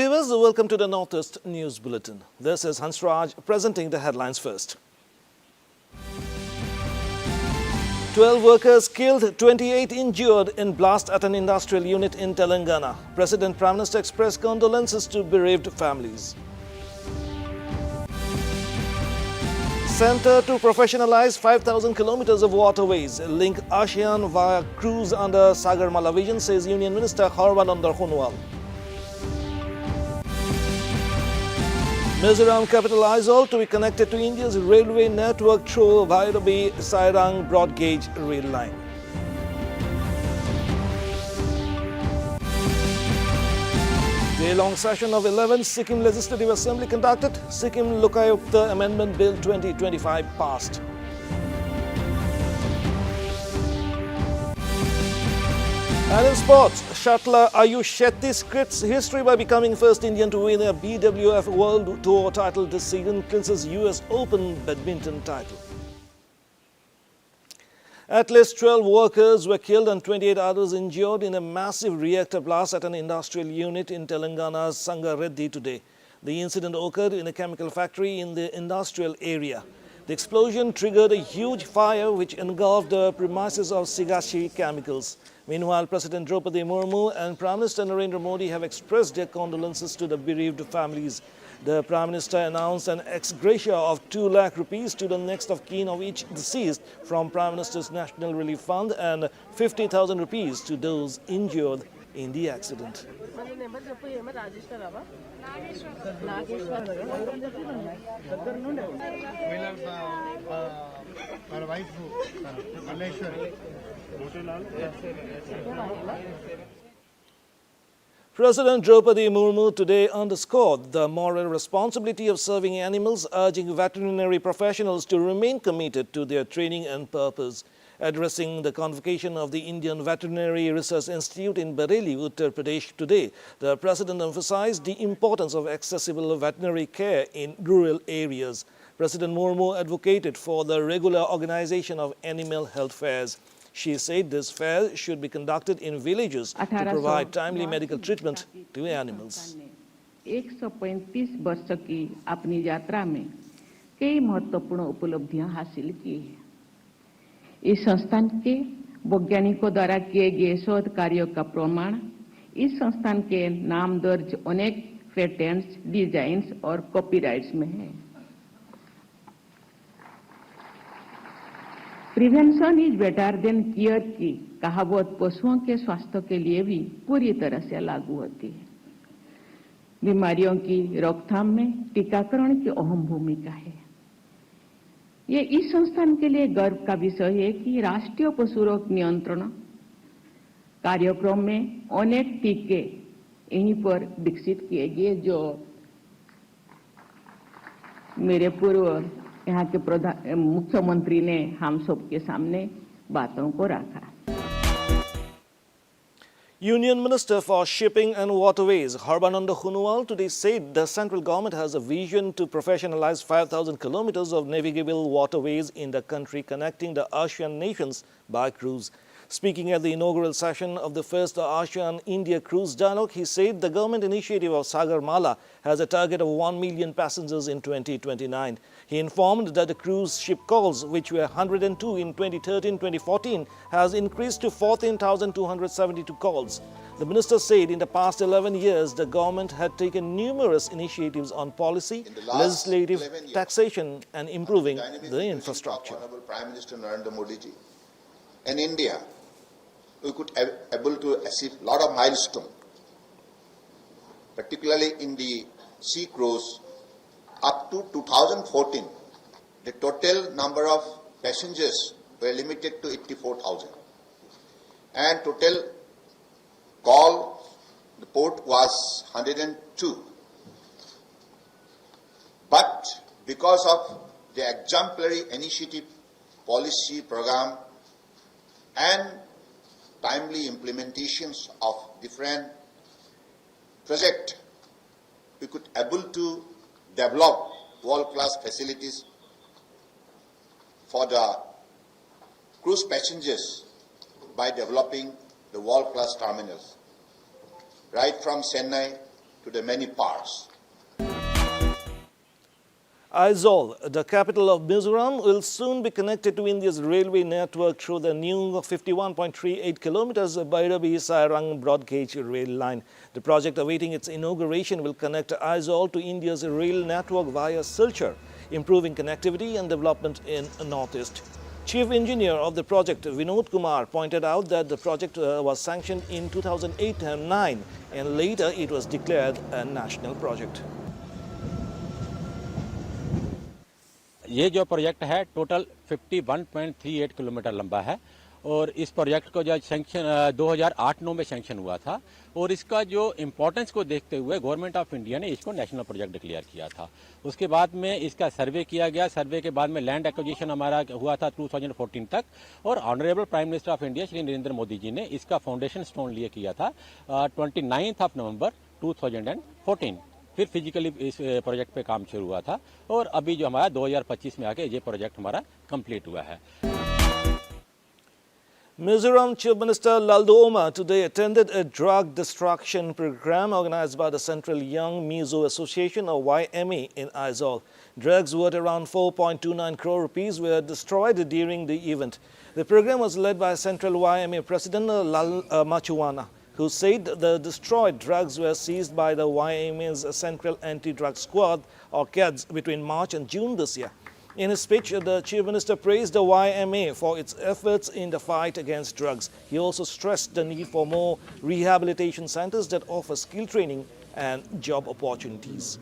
viewers, welcome to the Northeast News Bulletin. This is Hansraj presenting the headlines first. 12 workers killed, 28 injured in blast at an industrial unit in Telangana. President Prime Minister expressed condolences to bereaved families. Centre to professionalize 5,000 kilometers of waterways, link ASEAN via cruise under Sagarmala vision, says Union Minister Doordarshan. Mizoram capital Aizawl to be connected to India's railway network through Waterways-Sairang broad gauge rail line. Day-long session of 11th Sikkim Legislative Assembly conducted. Sikkim Lokayukta Amendment Bill 2025 passed. And in sports, shuttler Ayush Shetty scripts history by becoming first Indian to win a BWF World Tour title this season, clinches US Open badminton title. At least 12 workers were killed and 28 others injured in a massive reactor blast at an industrial unit in Telangana's Sangareddy today. The incident occurred in a chemical factory in the industrial area. The explosion triggered a huge fire which engulfed the premises of Sigashi Chemicals. Meanwhile, President Draupadi Murmu and Prime Minister Narendra Modi have expressed their condolences to the bereaved families. The Prime Minister announced an ex gratia of 2 lakh rupees to the next of kin of each deceased from Prime Minister's National Relief Fund and 50,000 rupees to those injured in the accident. President Draupadi Murmu today underscored the moral responsibility of serving animals, urging veterinary professionals to remain committed to their training and purpose. Addressing the convocation of the Indian Veterinary Research Institute in Bareilly, Uttar Pradesh today, the President emphasized the importance of accessible veterinary care in rural areas. President Murmu advocated for the regular organization of animal health fairs. She said this fair should be conducted in villages to provide timely medical treatment to animals. 135 वर्ष की अपनी यात्रा में कई महत्वपूर्ण उपलब्धियां हासिल की हैं। इस संस्थान के वैज्ञानिकों द्वारा किए गए शोध कार्यों का प्रमाण इस संस्थान के नाम दर्ज अनेक पेटेंट्स, डिजाइन्स और कॉपीराइट्स में है। Prevention is better than care की कहावत पशुओं के स्वास्थ्य के लिए भी पूरी तरह से लागू होती है। बीमारियों की रोकथाम में टीकाकरण की अहम भूमिका है। ये इस संस्थान के लिए गर्व का विषय है कि राष्ट्रीय पशु रोग नियंत्रण कार्यक्रम में अनेक टीके यहीं पर विकसित किए गए, जो मेरे पूर्व यहाँ के मुख्यमंत्री ने हम सबके सामने बातों को रखा। Union Minister for Shipping and Waterways, Harbananda Khunuwal, today said the central government has a vision to professionalize 5,000 kilometers of navigable waterways in the country connecting the ASEAN nations by cruise. Speaking at the inaugural session of the first ASEAN-India Cruise Dialogue, he said the government initiative of Sagarmala has a target of 1 million passengers in 2029. He informed that the cruise ship calls, which were 102 in 2013-2014, has increased to 14,272 calls. The minister said in the past 11 years, the government had taken numerous initiatives on policy, legislative, taxation and improving the infrastructure. Honorable Prime Minister Narendra Modi ji, in India, we could able to achieve a lot of milestones, particularly in the sea cruise. Up to 2014, the total number of passengers were limited to 84,000, and total call the port was 102. But because of the exemplary initiative, policy program, and timely implementations of different projects, we could able to develop world-class facilities for the cruise passengers by developing the world-class terminals. Right from Chennai to the many parts. Aizawl, the capital of Mizoram, will soon be connected to India's railway network through the new 51.38 kilometers Bhairabi-Sairang broad gauge rail line. The project awaiting its inauguration will connect Aizawl to India's rail network via Silchar, improving connectivity and development in Northeast. Chief engineer of the project, Vinod Kumar, pointed out that the project was sanctioned in 2008-09 and later it was declared a national project. ये जो project है total 51.38 kilometre लंबा है और इस project को जो sanction 2008-09 में सैंक्शन हुआ था और इसका जो इम्पोर्टेंस को देखते हुए गवर्नमेंट ऑफ इंडिया ने इसको नेशनल प्रोजेक्ट डिक्लेयर किया था। उसके बाद में इसका सर्वे किया गया, सर्वे के बाद में लैंड एक्विजिशन हमारा हुआ था 2014 तक और honourable prime minister of India Shri Narendra Modi ji ने इसका फाउंडेशन स्टोन लिए किया था 29 नवंबर 2014। फिर फिजिकली इस प्रोजेक्ट पे काम शुरू हुआ था और अभी जो हमारा 2025 में आके ये प्रोजेक्ट हमारा कंप्लीट हुआ है। Mizoram Chief Minister Laldo Oma today attended a drug destruction program organized by the Central Young Mizo Association or YMA in Aizawl. Drugs worth around 4.29 crore rupees were destroyed during the event. The program was led by Central YMA President Lal Machuana, who said the destroyed drugs were seized by the YMA's Central Anti-Drug Squad or CADS between March and June this year. In his speech, the Chief Minister praised the YMA for its efforts in the fight against drugs. He also stressed the need for more rehabilitation centers that offer skill training and job opportunities.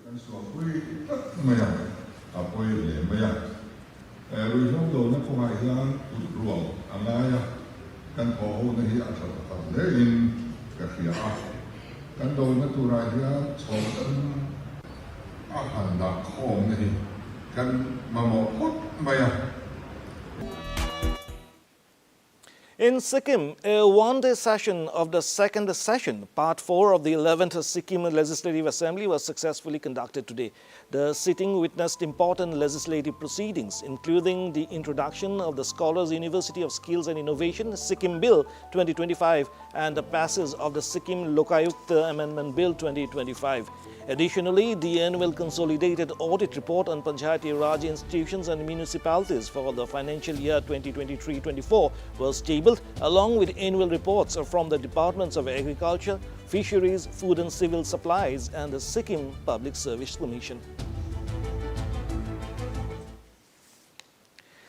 In Sikkim, a one-day session of the second session, part 4 of the 11th Sikkim Legislative Assembly was successfully conducted today. The sitting witnessed important legislative proceedings, including the introduction of the Scholars University of Skills and Innovation, Sikkim Bill 2025, and the passage of the Sikkim Lokayukta Amendment Bill 2025. Additionally, the annual consolidated audit report on Panchayati Raj institutions and municipalities for the financial year 2023-24 was tabled, along with annual reports from the Departments of Agriculture, Fisheries, Food and Civil Supplies and the Sikkim Public Service Commission.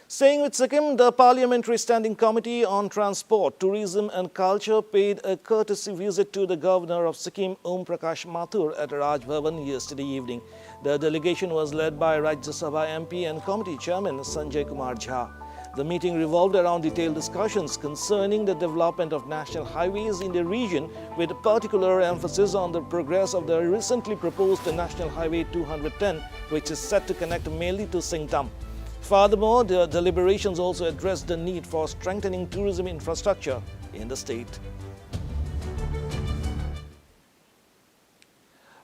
Staying with Sikkim, the Parliamentary Standing Committee on Transport, Tourism and Culture paid a courtesy visit to the Governor of Sikkim, Om Prakash Mathur, at Raj Bhavan yesterday evening. The delegation was led by Rajya Sabha MP and Committee Chairman Sanjay Kumar Jha. The meeting revolved around detailed discussions concerning the development of national highways in the region, with particular emphasis on the progress of the recently proposed National Highway 210, which is set to connect mainly to Singtam. Furthermore, the deliberations also addressed the need for strengthening tourism infrastructure in the state.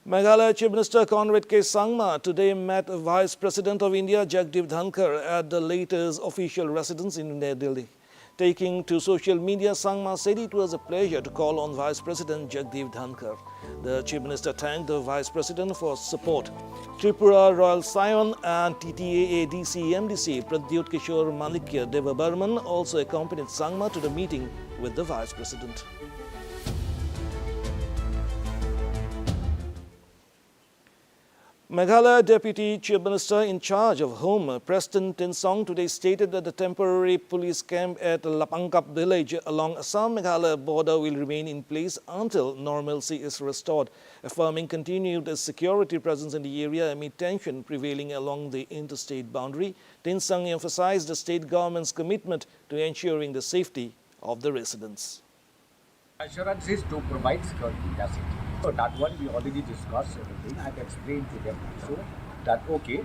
Meghalaya Chief Minister Conrad K. Sangma today met Vice President of India Jagdeep Dhankar at the latter's official residence in New Delhi. Taking to social media, Sangma said it was a pleasure to call on Vice President Jagdeep Dhankar. The Chief Minister thanked the Vice President for support. Tripura Royal Scion and TTAA DC MDC Pradyut Kishore Manikya Deva Burman also accompanied Sangma to the meeting with the Vice President. Meghalaya Deputy Chief Minister in charge of Home, Preston Tinsong, today stated that the temporary police camp at Lapangkap village along Assam-Meghalaya border will remain in place until normalcy is restored, affirming continued security presence in the area amid tension prevailing along the interstate boundary. Tinsong emphasized the state government's commitment to ensuring the safety of the residents. Assurance is to provide security, that's it. So that one we already discussed everything. I've explained to them also that okay,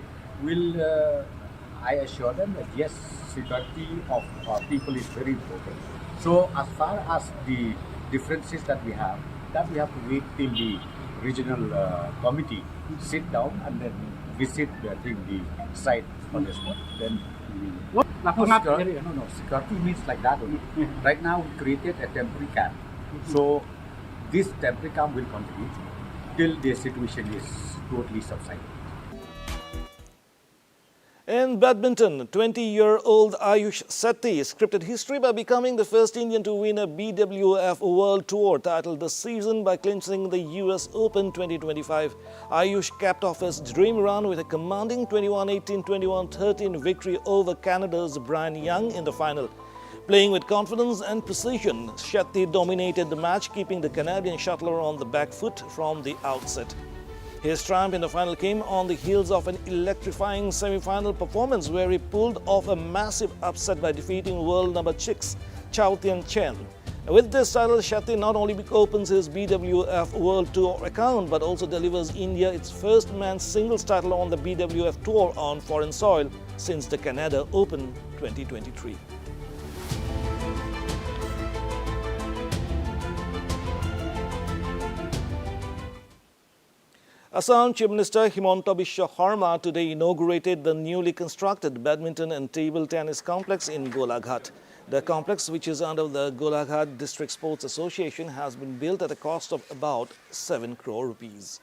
I assure them that yes, security of people is very important. So as far as the differences that we have to wait till the regional committee sit down and then visit the site on the spot. Then security means like that only. Right now we created a temporary camp. So this temporary camp will continue till the situation is totally subsided. In badminton, 20-year-old Ayush Sethi scripted history by becoming the first Indian to win a BWF World Tour title this season by clinching the US Open 2025. Ayush capped off his dream run with a commanding 21-18, 21-13 victory over Canada's Brian Young in the final. Playing with confidence and precision, Sethi dominated the match, keeping the Canadian shuttler on the back foot from the outset. His triumph in the final came on the heels of an electrifying semi-final performance where he pulled off a massive upset by defeating world number 6 Chao Tian Chen. With this title, Sethi not only opens his BWF World Tour account but also delivers India its first men's singles title on the BWF Tour on foreign soil since the Canada Open 2023. Assam Chief Minister Himanta Biswa Sarma today inaugurated the newly constructed badminton and table tennis complex in Golaghat. The complex, which is under the Golaghat District Sports Association, has been built at a cost of about 7 crore rupees.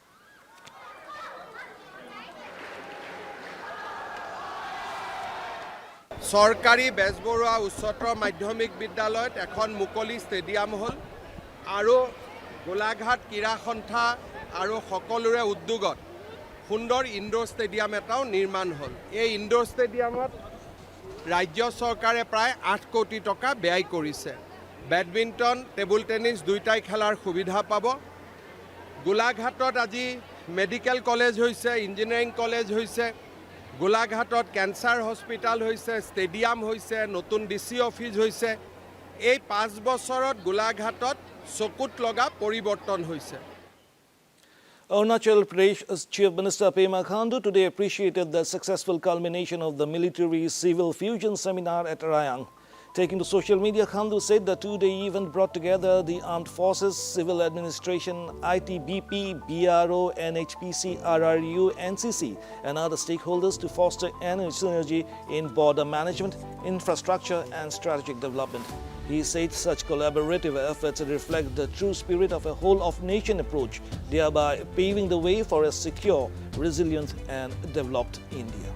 সরকারি বেজবৰুৱা উচ্চতৰ মাধ্যমিক বিদ্যালয়ত এখন মুকলি stadium হ'ল আৰু গোলাঘাট ক্ৰীড়া সন্থা আৰু সকলোৰে উদ্যোগত সুন্দৰ ইনডোৰ ষ্টেডিয়াম এটাও নিৰ্মাণ হ'ল। এই ইনডোৰ ষ্টেডিয়ামত ৰাজ্য চৰকাৰে প্ৰায় 8 কোটি টকা ব্যয় কৰিছে। বেডমিণ্টন টেবুল টেনিছ দুইটাই খেলাৰ সুবিধা পাব। গোলাঘাটত আজি মেডিকেল কলেজ হৈছে, ইঞ্জিনিয়াৰিং কলেজ হৈছে, গোলাঘাটত কেন্সাৰ হস্পিটাল হৈছে, ষ্টেডিয়াম হৈছে, নতুন ডিসি অফিস হৈছে। এই 5 বছৰত গোলাঘাটত চকুত লগা পৰিৱৰ্তন হৈছে। Arunachal Pradesh's Chief Minister Pema Khandu today appreciated the successful culmination of the military-civil fusion seminar at Rayang. Taking to social media, Khandu said the two-day event brought together the armed forces, civil administration, ITBP, BRO, NHPC, RRU, NCC and other stakeholders to foster synergy in border management, infrastructure and strategic development. He said such collaborative efforts reflect the true spirit of a whole-of-nation approach, thereby paving the way for a secure, resilient and developed India.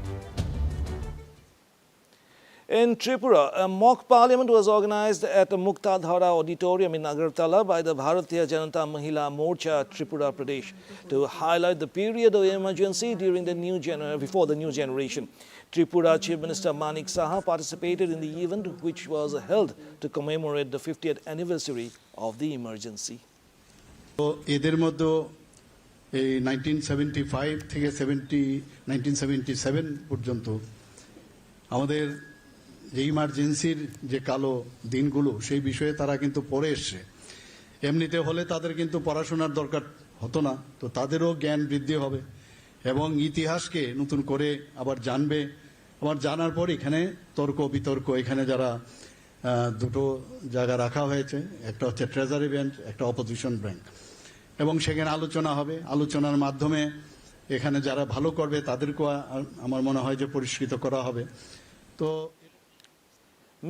In Tripura, a mock parliament was organized at the Muktadhara Auditorium in Agartala by the Bharatiya Janata Mahila Morcha Tripura Pradesh to highlight the period of emergency during the before the new generation. Tripura Chief Minister Manik Saha participated in the event, which was held to commemorate the 50th anniversary of the emergency. এদের মধ্যে 1975 থেকে 1977 পর্যন্ত আমাদের যে ইমার্জেন্সির যে কালো দিনগুলো সেই বিষয়ে তারা কিন্তু পড়ে এসছে। এমনিতে হলে তাদের কিন্তু পড়াশোনার দরকার হতো না, তো তাদেরও জ্ঞান বৃদ্ধি হবে এবং ইতিহাসকে নতুন করে আবার জানবে। আবার জানার পর এখানে তর্ক বিতর্ক, এখানে যারা দুটো জায়গা রাখা হয়েছে, একটা হচ্ছে ট্রেজারি বেঞ্চ, একটা অপোজিশন ব্যাংক, এবং সেখানে আলোচনা হবে। আলোচনার মাধ্যমে এখানে যারা ভালো করবে তাদেরকেও আমার মনে হয় যে পুরস্কৃত করা হবে। তো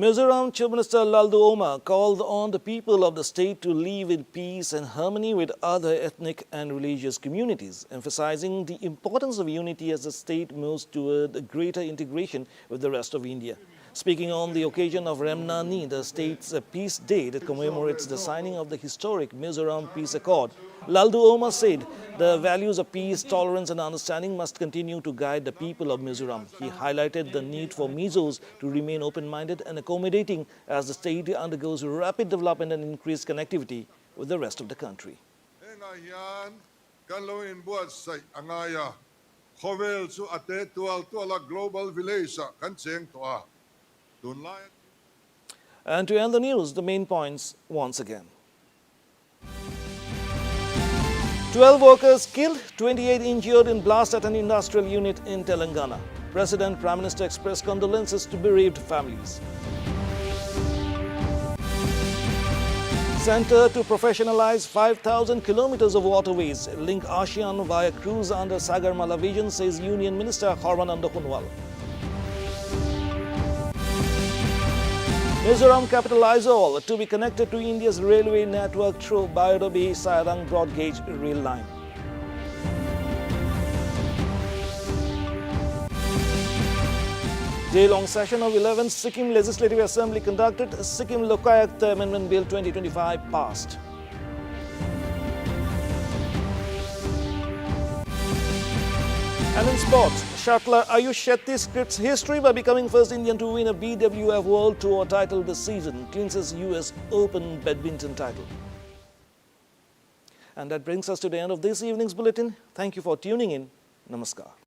Mizoram Chief Minister Laldu Oma called on the people of the state to live in peace and harmony with other ethnic and religious communities, emphasizing the importance of unity as the state moves toward greater integration with the rest of India. Speaking on the occasion of Remnani, the state's Peace Day that commemorates the signing of the historic Mizoram Peace Accord, Laldu Oma said the values of peace, tolerance and understanding must continue to guide the people of Mizoram. He highlighted the need for Mizos to remain open-minded and accommodating as the state undergoes rapid development and increased connectivity with the rest of the country. And to end the news, the main points once again. 12 workers killed, 28 injured in blast at an industrial unit in Telangana. President, Prime Minister expressed condolences to bereaved families. Center to professionalize 5,000 kilometers of waterways, link ASEAN via cruise under Sagarmala Vision, says Union Minister Sarbananda Sonowal. Mizoram capital Aizawl to be connected to India's railway network through Bairobi Sairang broad gauge rail line. Day-long session of 11th Sikkim Legislative Assembly conducted. Sikkim Lokayukta Amendment Bill 2025 passed. And in sports, shuttler Ayush Shetty scripts history by becoming first Indian to win a BWF World Tour title this season, clinches US Open badminton title. And that brings us to the end of this evening's bulletin. Thank you for tuning in. Namaskar.